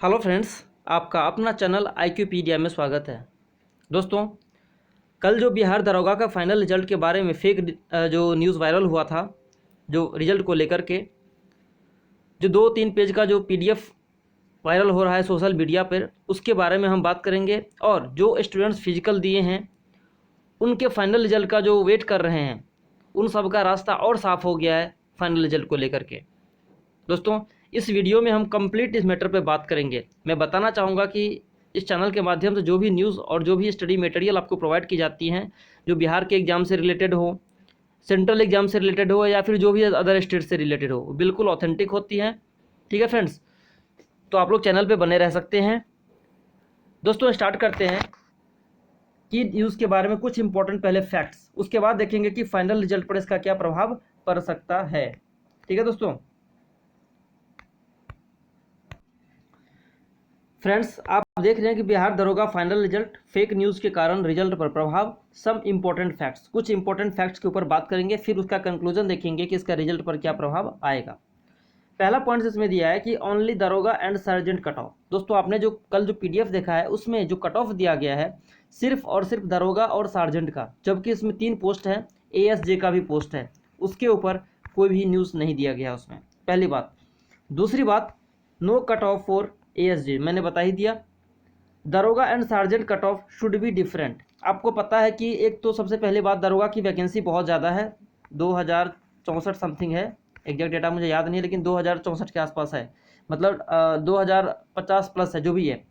Hello friends, आपका अपना channel IQpedia में स्वागत है। दोस्तों, कल जो बिहार दरोगा का फाइनल रिजल्ट के बारे में फेक जो न्यूज़ वायरल हुआ था, जो रिजल्ट को लेकर के जो 2-3 पेज का जो PDF वायरल हो रहा है सोशल मीडिया पर, उसके बारे में हम बात करेंगे। और जो स्टूडेंट्स फिजिकल दिए हैं उनके फाइनल रिजल्ट का जो वेट कर रहे हैं, उन सब का रास्ता और साफ़ हो गया है फाइनल रिजल्ट को लेकर के। दोस्तों, इस वीडियो में हम कंप्लीट इस मैटर पे बात करेंगे। मैं बताना चाहूँगा कि इस चैनल के माध्यम से जो भी न्यूज़ और जो भी स्टडी मटेरियल आपको प्रोवाइड की जाती हैं, जो बिहार के एग्ज़ाम से रिलेटेड हो, सेंट्रल एग्ज़ाम से रिलेटेड हो या फिर जो भी अदर स्टेट से रिलेटेड हो, बिल्कुल ऑथेंटिक होती हैं। ठीक है फ्रेंड्स, तो आप लोग चैनल पर बने रह सकते हैं। दोस्तों, स्टार्ट करते हैं कि न्यूज़ के बारे में कुछ इंपॉर्टेंट पहले फैक्ट्स, उसके बाद देखेंगे कि फाइनल रिजल्ट पर इसका क्या प्रभाव पड़ सकता है। ठीक है दोस्तों। फ्रेंड्स, आप देख रहे हैं कि बिहार दरोगा फाइनल रिजल्ट फेक न्यूज़ के कारण रिजल्ट पर प्रभाव, सम इंपॉर्टेंट फैक्ट्स, कुछ इंपॉर्टेंट फैक्ट्स के ऊपर बात करेंगे, फिर उसका कंक्लूजन देखेंगे कि इसका रिजल्ट पर क्या प्रभाव आएगा। पहला पॉइंट इसमें दिया है कि ओनली दरोगा एंड सर्जेंट कट ऑफ। दोस्तों, आपने जो कल जो PDF देखा है उसमें जो कट ऑफ दिया गया है सिर्फ और सिर्फ दरोगा और सार्जेंट का, जबकि इसमें 3 पोस्ट है, ASJ का भी पोस्ट है, उसके ऊपर कोई भी न्यूज़ नहीं दिया गया उसमें। पहली बात। दूसरी बात, no cut off for ASJ, मैंने बता ही दिया। दरोगा and sergeant cut off should be different. आपको पता है कि एक तो सबसे पहली बात, दरोगा की वैकेंसी बहुत ज़्यादा है, 2064 समथिंग है, एग्जैक्ट डेटा मुझे याद नहीं है, लेकिन 2064 के आसपास है, मतलब 2050 प्लस है जो भी है।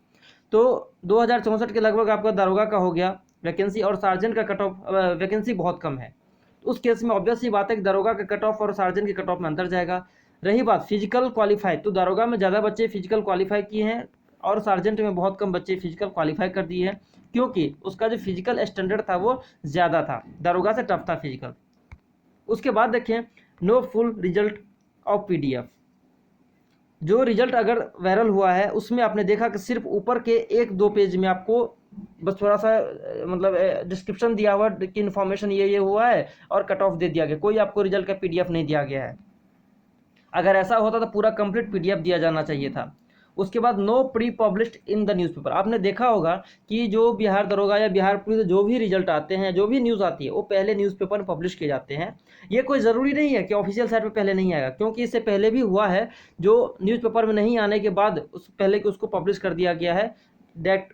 तो 2064 के लगभग आपका दरोगा का हो गया वैकेंसी, और सार्जेंट का कट ऑफ वैकेंसी बहुत कम है। उस केस में ऑब्वियस सी बात है कि दरोगा का कट ऑफ और सार्जेंट के कट ऑफ में अंतर जाएगा। रही बात फिजिकल क्वालिफाई, तो दरोगा में ज़्यादा बच्चे फिजिकल क्वालिफाई किए हैं और सार्जेंट में बहुत कम बच्चे फिजिकल क्वालिफाई कर दिए हैं, क्योंकि उसका जो फिजिकल स्टैंडर्ड था वो ज़्यादा था, दरोगा से टफ था फिजिकल। उसके बाद देखें, no full result of PDF। जो रिजल्ट अगर वायरल हुआ है उसमें आपने देखा कि सिर्फ ऊपर के 1-2 पेज में आपको बस थोड़ा सा मतलब डिस्क्रिप्शन दिया हुआ कि इन्फॉर्मेशन ये हुआ है और कट ऑफ दे दिया गया, कोई आपको रिजल्ट का PDF नहीं दिया गया है। अगर ऐसा होता तो पूरा कंप्लीट PDF दिया जाना चाहिए था। उसके बाद no pre published in the newspaper. आपने देखा होगा कि जो बिहार दरोगा या बिहार पुलिस जो भी रिजल्ट आते हैं, जो भी न्यूज़ आती है, वो पहले न्यूज़पेपर में पब्लिश किए जाते हैं। ये कोई ज़रूरी नहीं है कि ऑफिशियल साइट पे पहले नहीं आएगा, क्योंकि इससे पहले भी हुआ है, जो न्यूज़पेपर में नहीं आने के बाद उस पहले कि उसको पब्लिश कर दिया गया है, डायरेक्ट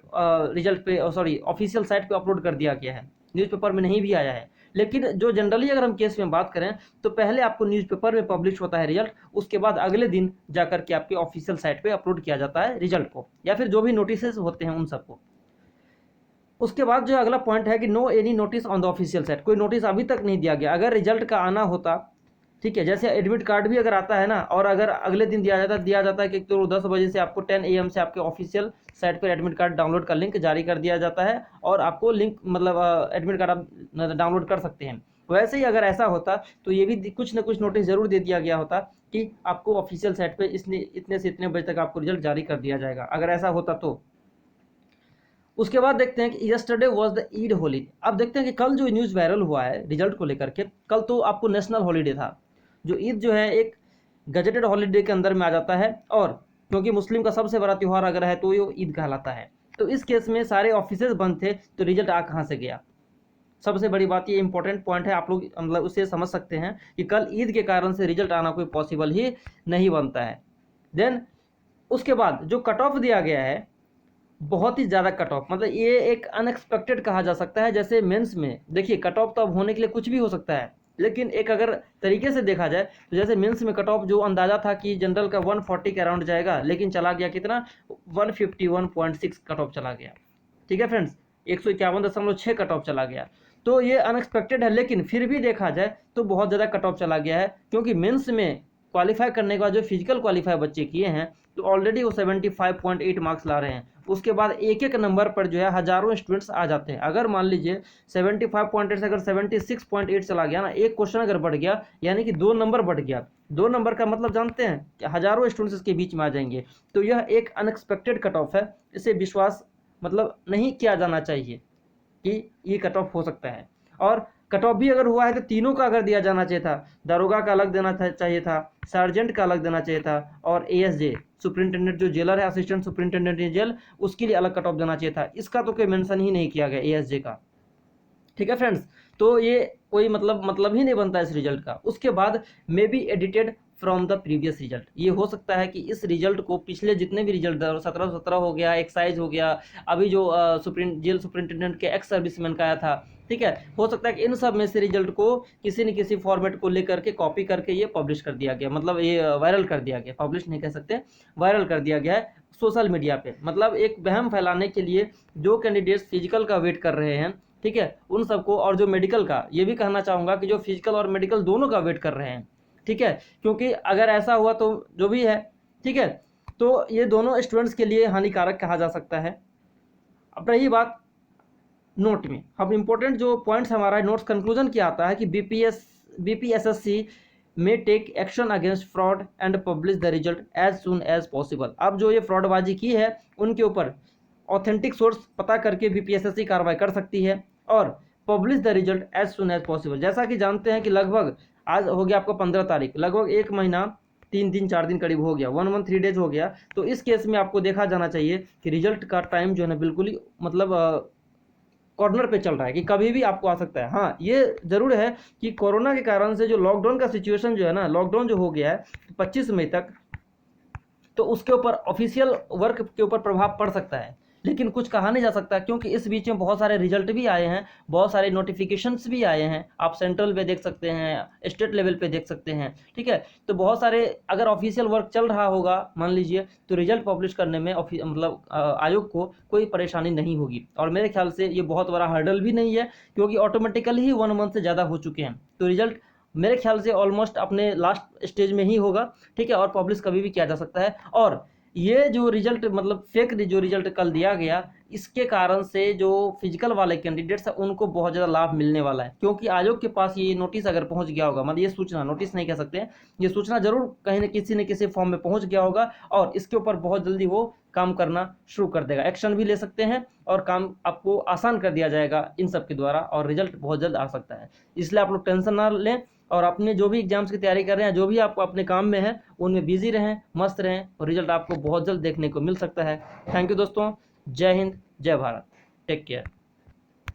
रिजल्ट पे सॉरी ऑफिशियल साइट पे अपलोड कर दिया गया है, न्यूज़पेपर में नहीं भी आया है। लेकिन जो जनरली अगर हम केस में बात करें तो पहले आपको न्यूज़पेपर में पब्लिश होता है रिजल्ट, उसके बाद अगले दिन जाकर के आपके ऑफिशियल साइट पे अपलोड किया जाता है रिजल्ट को, या फिर जो भी नोटिस होते हैं उन सबको। उसके बाद जो अगला पॉइंट है कि no any notice on the official site, कोई नोटिस अभी तक नहीं दिया गया। अगर रिजल्ट का आना होता, ठीक है, जैसे एडमिट कार्ड भी अगर आता है ना, और अगर अगले दिन दिया जाता है कि तो 10 बजे से आपको 10 AM से आपके ऑफिशियल साइट पर एडमिट कार्ड डाउनलोड का लिंक जारी कर दिया जाता है, और आपको लिंक मतलब एडमिट कार्ड आप डाउनलोड कर सकते हैं। वैसे ही अगर ऐसा होता तो ये भी कुछ ना कुछ नोटिस जरूर दे दिया गया होता कि आपको ऑफिशियल साइट पे इतने से इतने बजे तक आपको रिजल्ट जारी कर दिया जाएगा, अगर ऐसा होता तो। उसके बाद देखते हैं कि yesterday was the Eid holiday. अब देखते हैं कि कल जो न्यूज़ वायरल हुआ है रिजल्ट को लेकर के, कल तो आपको नेशनल हॉलीडे था। जो ईद जो है एक गजेटेड हॉलीडे के अंदर में आ जाता है, और क्योंकि मुस्लिम का सबसे बड़ा त्यौहार अगर है तो ये ईद कहलाता है। तो इस केस में सारे ऑफिसेज बंद थे, तो रिजल्ट आ कहाँ से गया? सबसे बड़ी बात, ये इंपॉर्टेंट पॉइंट है, आप लोग मतलब उसे समझ सकते हैं कि कल ईद के कारण से रिजल्ट आना कोई पॉसिबल ही नहीं बनता है। देन उसके बाद जो कट ऑफ दिया गया है, बहुत ही ज़्यादा कट ऑफ, मतलब ये एक अनएक्सपेक्टेड कहा जा सकता है। जैसे मेंस में देखिए, कट ऑफ तो अब होने के लिए कुछ भी हो सकता है, लेकिन एक अगर तरीके से देखा जाए तो जैसे मेंस में कट ऑफ जो अंदाज़ा था कि जनरल का 140 के अराउंड जाएगा, लेकिन चला गया कितना, 151.6 कट ऑफ चला गया। ठीक है फ्रेंड्स, 151.6 कट ऑफ चला गया। तो ये अनएक्सपेक्टेड है, लेकिन फिर भी देखा जाए तो बहुत ज़्यादा कट ऑफ चला गया है, क्योंकि मेंस में क्वालिफाई करने के बाद जो फिजिकल क्वालिफाई बच्चे किए हैं तो ऑलरेडी वो 75.8 मार्क्स ला रहे हैं। उसके बाद एक एक नंबर पर जो है हज़ारों स्टूडेंट्स आ जाते हैं। अगर मान लीजिए 75.8 से अगर 76.8 चला गया ना, एक क्वेश्चन अगर बढ़ गया, यानी कि 2 नंबर बढ़ गया। 2 नंबर का मतलब जानते हैं कि हज़ारों स्टूडेंट्स इसके बीच में आ जाएंगे। तो यह एक अनएक्सपेक्टेड कट ऑफ है, इसे विश्वास मतलब नहीं किया जाना चाहिए कि ये कट ऑफ हो सकता है। और कट ऑफ भी अगर हुआ है तो तीनों का अगर दिया जाना चाहिए था, दरोगा का अलग देना चाहिए था, सार्जेंट का अलग देना चाहिए था, और ASJ सुपरिंटेंडेंट जो जेलर है, असिस्टेंट सुपरिंटेंडेंट जेल, उसके लिए अलग कट ऑफ देना चाहिए था। इसका तो कोई मेंशन ही नहीं किया गया एएसजे का। ठीक है फ्रेंड्स, तो ये कोई मतलब ही नहीं बनता इस रिजल्ट का। उसके बाद may be edited from the previous result, ये हो सकता है कि इस रिजल्ट को पिछले जितने भी रिजल्ट 17 हो गया, एक्साइज हो गया, अभी जो जेल सुपरिंटेंडेंट के एक्स सर्विसमैन का आया था, ठीक है, हो सकता है कि इन सब में से रिजल्ट को किसी न किसी फॉर्मेट को लेकर के कॉपी करके ये पब्लिश कर दिया गया, मतलब ये वायरल कर दिया गया, पब्लिश नहीं कह सकते, वायरल कर दिया गया है सोशल मीडिया पे। मतलब एक वहम फैलाने के लिए जो कैंडिडेट्स फिजिकल का वेट कर रहे हैं, ठीक है, उन सबको, और जो मेडिकल का, ये भी कहना चाहूँगा कि जो फिजिकल और मेडिकल दोनों का वेट कर रहे हैं, ठीक है, क्योंकि अगर ऐसा हुआ तो जो भी है, ठीक है, तो ये दोनों स्टूडेंट्स के लिए हानिकारक कहा जा सकता है। अब रही बात नोट में, अब इंपॉर्टेंट जो पॉइंट्स हमारा नोट्स कंक्लूजन क्या आता है कि बीपीएसएससी में take action against fraud and publish the result as soon as possible. अब जो ये फ्रॉडबाजी की है उनके ऊपर ऑथेंटिक सोर्स पता करके बीपीएसएससी कार्रवाई कर सकती है और publish the result as soon as possible. जैसा कि जानते हैं कि लगभग आज हो गया आपको 15 तारीख, लगभग 1 महीना 3 दिन 4 दिन करीब हो गया, 1 मंथ 3 डेज हो गया। तो इस केस में आपको देखा जाना चाहिए कि रिजल्ट का टाइम जो है ना बिल्कुल ही मतलब कॉर्नर पे चल रहा है कि कभी भी आपको आ सकता है। हाँ, ये जरूर है कि कोरोना के कारण से जो लॉकडाउन का सिचुएशन जो है ना, लॉकडाउन जो हो गया है 25 मई तक, तो उसके ऊपर ऑफिशियल वर्क के ऊपर प्रभाव पड़ सकता है, लेकिन कुछ कहा नहीं जा सकता क्योंकि इस बीच में बहुत सारे रिजल्ट भी आए हैं, बहुत सारे नोटिफिकेशंस भी आए हैं। आप सेंट्रल पे देख सकते हैं, स्टेट लेवल पे देख सकते हैं, ठीक है, तो बहुत सारे अगर ऑफिशियल वर्क चल रहा होगा मान लीजिए, तो रिजल्ट पब्लिश करने में मतलब आयोग को कोई परेशानी नहीं होगी। और मेरे ख्याल से ये बहुत बड़ा हर्डल भी नहीं है क्योंकि ऑटोमेटिकली ही 1 मंथ से ज़्यादा हो चुके हैं, तो रिजल्ट मेरे ख्याल से ऑलमोस्ट अपने लास्ट स्टेज में ही होगा, ठीक है, और पब्लिश कभी भी किया जा सकता है। और ये जो रिजल्ट मतलब फेक जो रिजल्ट कल दिया गया, इसके कारण से जो फिजिकल वाले कैंडिडेट्स हैं उनको बहुत ज़्यादा लाभ मिलने वाला है, क्योंकि आयोग के पास ये नोटिस अगर पहुंच गया होगा, मतलब ये सूचना, नोटिस नहीं कह सकते हैं, ये सूचना जरूर कहीं न किसी फॉर्म में पहुंच गया होगा और इसके ऊपर बहुत जल्दी वो काम करना शुरू कर देगा, एक्शन भी ले सकते हैं और काम आपको आसान कर दिया जाएगा इन सब के द्वारा, और रिजल्ट बहुत जल्द आ सकता है। इसलिए आप लोग टेंशन ना लें और अपने जो भी एग्जाम्स की तैयारी कर रहे हैं, जो भी आपको अपने काम में है, उनमें बिजी रहें, मस्त रहें और रिजल्ट आपको बहुत जल्द देखने को मिल सकता है। थैंक यू दोस्तों, जय हिंद, जय भारत, टेक केयर।